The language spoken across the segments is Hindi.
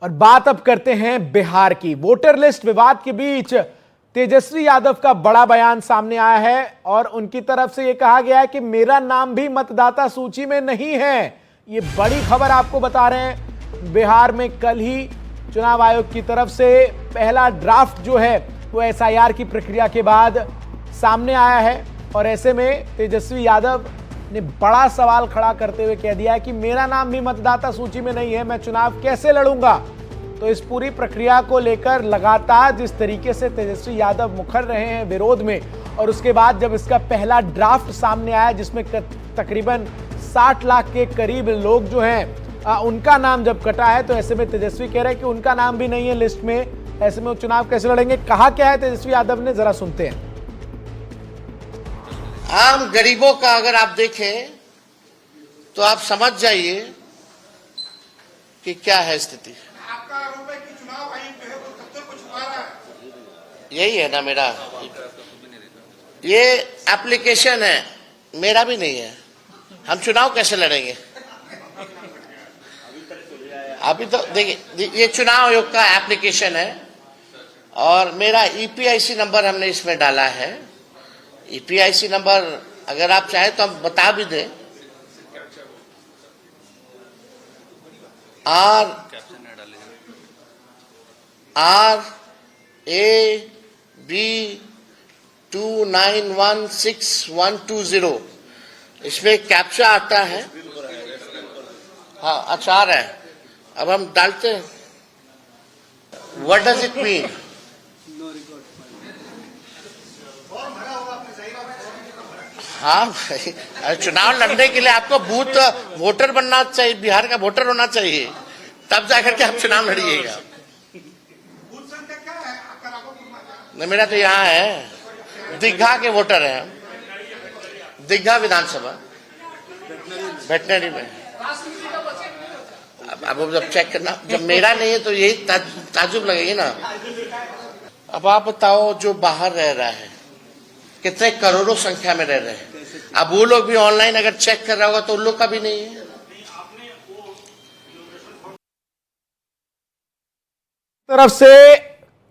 और बात अब करते हैं बिहार की। वोटर लिस्ट विवाद के बीच तेजस्वी यादव का बड़ा बयान सामने आया है और उनकी तरफ से यह कहा गया है कि मेरा नाम भी मतदाता सूची में नहीं है। ये बड़ी खबर आपको बता रहे हैं। बिहार में कल ही चुनाव आयोग की तरफ से पहला ड्राफ्ट जो है वो एसआईआर की प्रक्रिया के बाद सामने आया है और ऐसे में तेजस्वी यादव ने बड़ा सवाल खड़ा करते हुए कह दिया है कि मेरा नाम भी मतदाता सूची में नहीं है, मैं चुनाव कैसे लड़ूंगा। तो इस पूरी प्रक्रिया को लेकर लगातार जिस तरीके से तेजस्वी यादव मुखर रहे हैं विरोध में, और उसके बाद जब इसका पहला ड्राफ्ट सामने आया जिसमें तकरीबन 60 लाख के करीब लोग जो हैं उनका नाम जब कटा है, तो ऐसे में तेजस्वी कह रहे हैं कि उनका नाम भी नहीं है लिस्ट में, ऐसे में वो चुनाव कैसे लड़ेंगे। कहा क्या है तेजस्वी यादव ने, जरा सुनते हैं। आम गरीबों का अगर आप देखें तो आप समझ जाइए कि क्या है स्थिति। आपका आरोप है कि चुनाव आयोग जो है वो तथ्यों को छुपा रहा है। यही है ना मेरा, ये एप्लीकेशन है, मेरा भी नहीं है। हम चुनाव कैसे लड़ेंगे? अभी तो देखिए, ये चुनाव आयोग का एप्लीकेशन है और मेरा ईपीआईसी नंबर हमने इसमें डाला है। ईपीआईसी नंबर अगर आप चाहें तो हम बता भी दें। RAB 2916-120 इसमें कैप्चा आता है। हाँ, अच्छा आ रहा है। अब हम डालते हैं। What does it mean? हाँ भाई, चुनाव लड़ने के लिए आपको बूथ वोटर बनना चाहिए, बिहार का वोटर होना चाहिए, तब जाकर के आप चुनाव लड़िएगा। नहीं, मेरा तो यहाँ है, दीघा के वोटर हैं हम, दीघा विधानसभा वेटनरी में। अब जब चेक करना, जब मेरा नहीं है तो यही ताजुब लगेगी ना। अब आप बताओ, जो बाहर रह रहा है कितने करोड़ों संख्या में रह रहे हैं, अब वो लोग भी ऑनलाइन अगर चेक कर रहा होगा तो उन लोग का भी नहीं है। तरफ से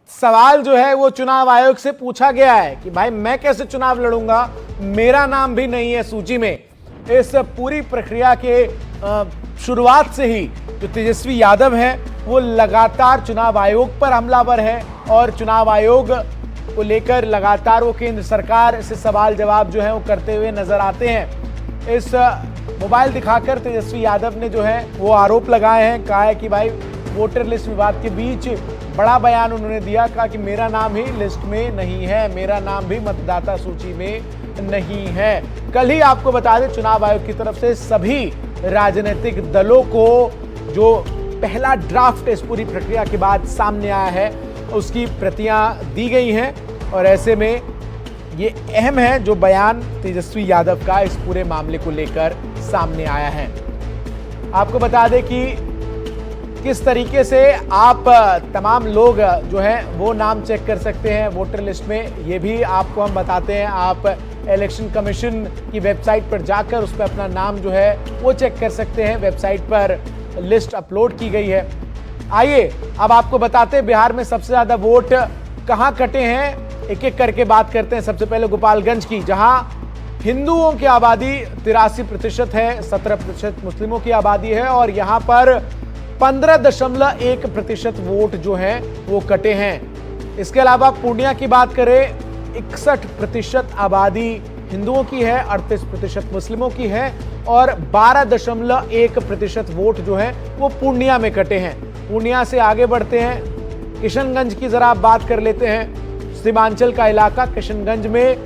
सवाल जो है वो चुनाव आयोग से पूछा गया है कि भाई मैं कैसे चुनाव लड़ूंगा, मेरा नाम भी नहीं है सूची में। इस पूरी प्रक्रिया के शुरुआत से ही जो तेजस्वी यादव हैं वो लगातार चुनाव आयोग पर हमलावर है और चुनाव आयोग को लेकर लगातार वो केंद्र सरकार से सवाल जवाब जो है वो करते हुए नजर आते हैं। इस मोबाइल दिखाकर तेजस्वी यादव ने जो है वो आरोप लगाए हैं, कहा है कि भाई वोटर लिस्ट विवाद के बीच बड़ा बयान उन्होंने दिया, कहा कि मेरा नाम ही लिस्ट में नहीं है, मेरा नाम भी मतदाता सूची में नहीं है। कल ही आपको बता दें चुनाव आयोग की तरफ से सभी राजनीतिक दलों को जो पहला ड्राफ्ट इस पूरी प्रक्रिया के बाद सामने आया है उसकी प्रतियां दी गई हैं और ऐसे में ये अहम है जो बयान तेजस्वी यादव का इस पूरे मामले को लेकर सामने आया है। आपको बता दें कि किस तरीके से आप तमाम लोग जो हैं वो नाम चेक कर सकते हैं वोटर लिस्ट में, ये भी आपको हम बताते हैं। आप इलेक्शन कमीशन की वेबसाइट पर जाकर उस पर अपना नाम जो है वो चेक कर सकते हैं। वेबसाइट पर लिस्ट अपलोड की गई है। आइए अब आपको बताते हैं बिहार में सबसे ज्यादा वोट कहां कटे हैं, एक एक करके बात करते हैं। सबसे पहले गोपालगंज की, जहां हिंदुओं की आबादी 83% है, 17% मुस्लिमों की आबादी है और यहां पर 15.1% वोट जो हैं वो कटे हैं। इसके अलावा पूर्णिया की बात करें, 61% आबादी हिंदुओं की है, 38% मुस्लिमों की है और 12.1% वोट जो है वो पूर्णिया में कटे हैं। पूर्णिया से आगे बढ़ते हैं, किशनगंज की जरा आप बात कर लेते हैं। सीमांचल का इलाका किशनगंज में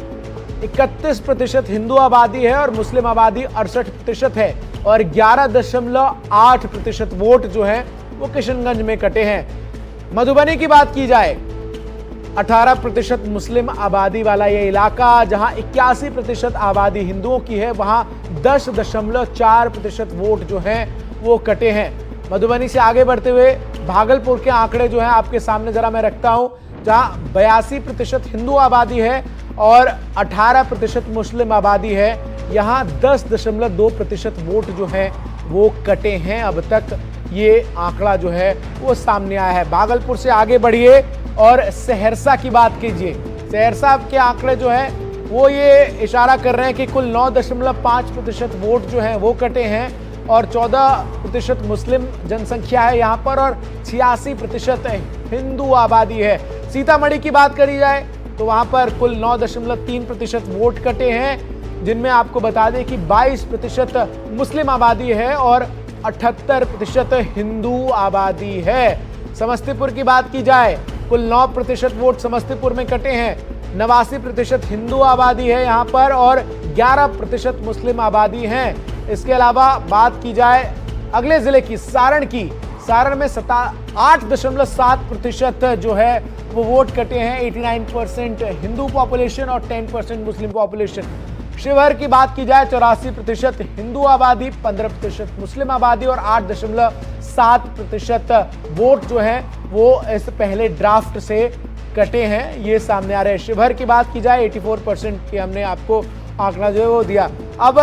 31% हिंदू आबादी है और मुस्लिम आबादी 68% है और 11.8% वोट जो है वो किशनगंज में कटे हैं। मधुबनी की बात की जाए, 18% मुस्लिम आबादी वाला ये इलाका, जहां 81% आबादी हिंदुओं की है, वहां 10.4% वोट जो हैं वो कटे हैं। मधुबनी से आगे बढ़ते हुए भागलपुर के आंकड़े जो हैं आपके सामने जरा मैं रखता हूं, जहां 82% हिंदू आबादी है और 18% मुस्लिम आबादी है। यहां 10.2% वोट जो है वो कटे हैं अब तक ये आंकड़ा जो है वो सामने आया है। भागलपुर से आगे बढ़िए और सहरसा की बात कीजिए। सहरसा के आंकड़े जो है वो ये इशारा कर रहे हैं कि कुल 9.5% वोट जो है वो कटे हैं और 14% मुस्लिम जनसंख्या है यहाँ पर और 86% हिंदू आबादी है। सीतामढ़ी की बात करी जाए तो वहां पर कुल 9.3% वोट कटे हैं, जिनमें आपको बता दें कि 22% मुस्लिम आबादी है और 78% हिंदू आबादी है। समस्तीपुर की बात की जाए कुल 9% वोट समस्तीपुर में कटे हैं, 89% हिंदू आबादी है यहाँ पर और 11% मुस्लिम आबादी है। इसके अलावा बात की जाए अगले जिले की, सारण की, सारण में 8.7% जो है वो वोट कटे हैं। 89% हिंदू पॉपुलेशन और 10% मुस्लिम पॉपुलेशन। शिवहर की बात की जाए 84% हिंदू आबादी, 15% मुस्लिम आबादी और 8.7% वोट जो है वो इस पहले ड्राफ्ट से कटे हैं, ये सामने आ रहे हैं। शिवहर की बात की जाए 84% की हमने आपको आंकड़ा जो है वो दिया। अब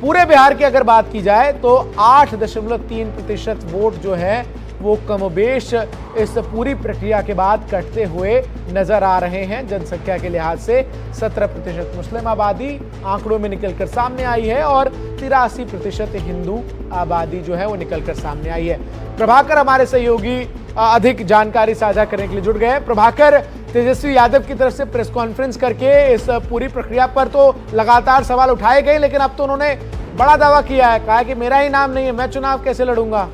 पूरे बिहार की अगर बात की जाए तो 8.3% वोट जो है वो कमोबेश इस पूरी प्रक्रिया के बाद कटते हुए नजर आ रहे हैं। जनसंख्या के लिहाज से 17% मुस्लिम आबादी आंकड़ों में निकलकर सामने आई है और 83% हिंदू आबादी जो है वो निकलकर सामने आई है। प्रभाकर हमारे सहयोगी अधिक जानकारी साझा करने के लिए जुड़ गए। प्रभाकर, तेजस्वी यादव की तरफ से प्रेस कॉन्फ्रेंस करके इस पूरी प्रक्रिया पर तो लगातार सवाल उठाए गए, लेकिन अब तो उन्होंने बड़ा दावा किया है, कहा कि मेरा ही नाम नहीं है, मैं चुनाव कैसे लड़ूंगा।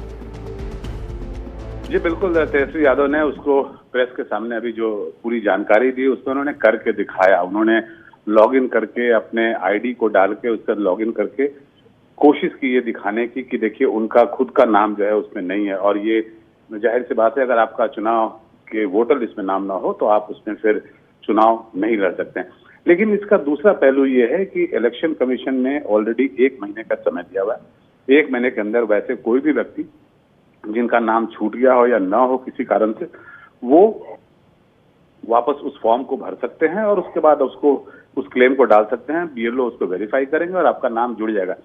जी बिल्कुल, तेजस्वी यादव ने उसको प्रेस के सामने अभी जो पूरी जानकारी दी उसको उन्होंने करके दिखाया। उन्होंने लॉगिन करके अपने आईडी को डाल के उस पर लॉगिन करके कोशिश की ये दिखाने की कि देखिए उनका खुद का नाम जो है उसमें नहीं है और ये जाहिर सी बात है, अगर आपका चुनाव के वोटर लिस्ट में नाम ना हो तो आप उसमें फिर चुनाव नहीं लड़ सकते हैं। लेकिन इसका दूसरा पहलू ये है कि इलेक्शन कमीशन ने ऑलरेडी 1 महीने का समय दिया हुआ है। 1 महीने के अंदर वैसे कोई भी व्यक्ति जिनका नाम छूट गया हो या ना हो किसी कारण से, वो वापस उस फॉर्म को भर सकते हैं और उसके बाद उसको उस क्लेम को डाल सकते हैं। बीएलओ उसको वेरीफाई करेंगे और आपका नाम जुड़ जाएगा।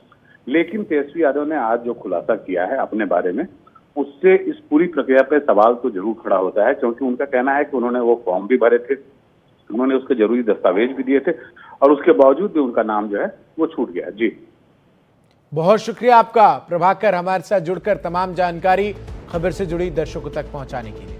लेकिन तेजस्वी यादव ने आज जो खुलासा किया है अपने बारे में, उससे इस पूरी प्रक्रिया पे सवाल तो जरूर खड़ा होता है, क्योंकि उनका कहना है कि उन्होंने वो फॉर्म भी भरे थे, उन्होंने उसके जरूरी दस्तावेज भी दिए थे और उसके बावजूद भी उनका नाम जो है वो छूट गया। जी बहुत शुक्रिया आपका प्रभाकर, हमारे साथ जुड़कर तमाम जानकारी खबर से जुड़ी दर्शकों तक पहुंचाने के लिए।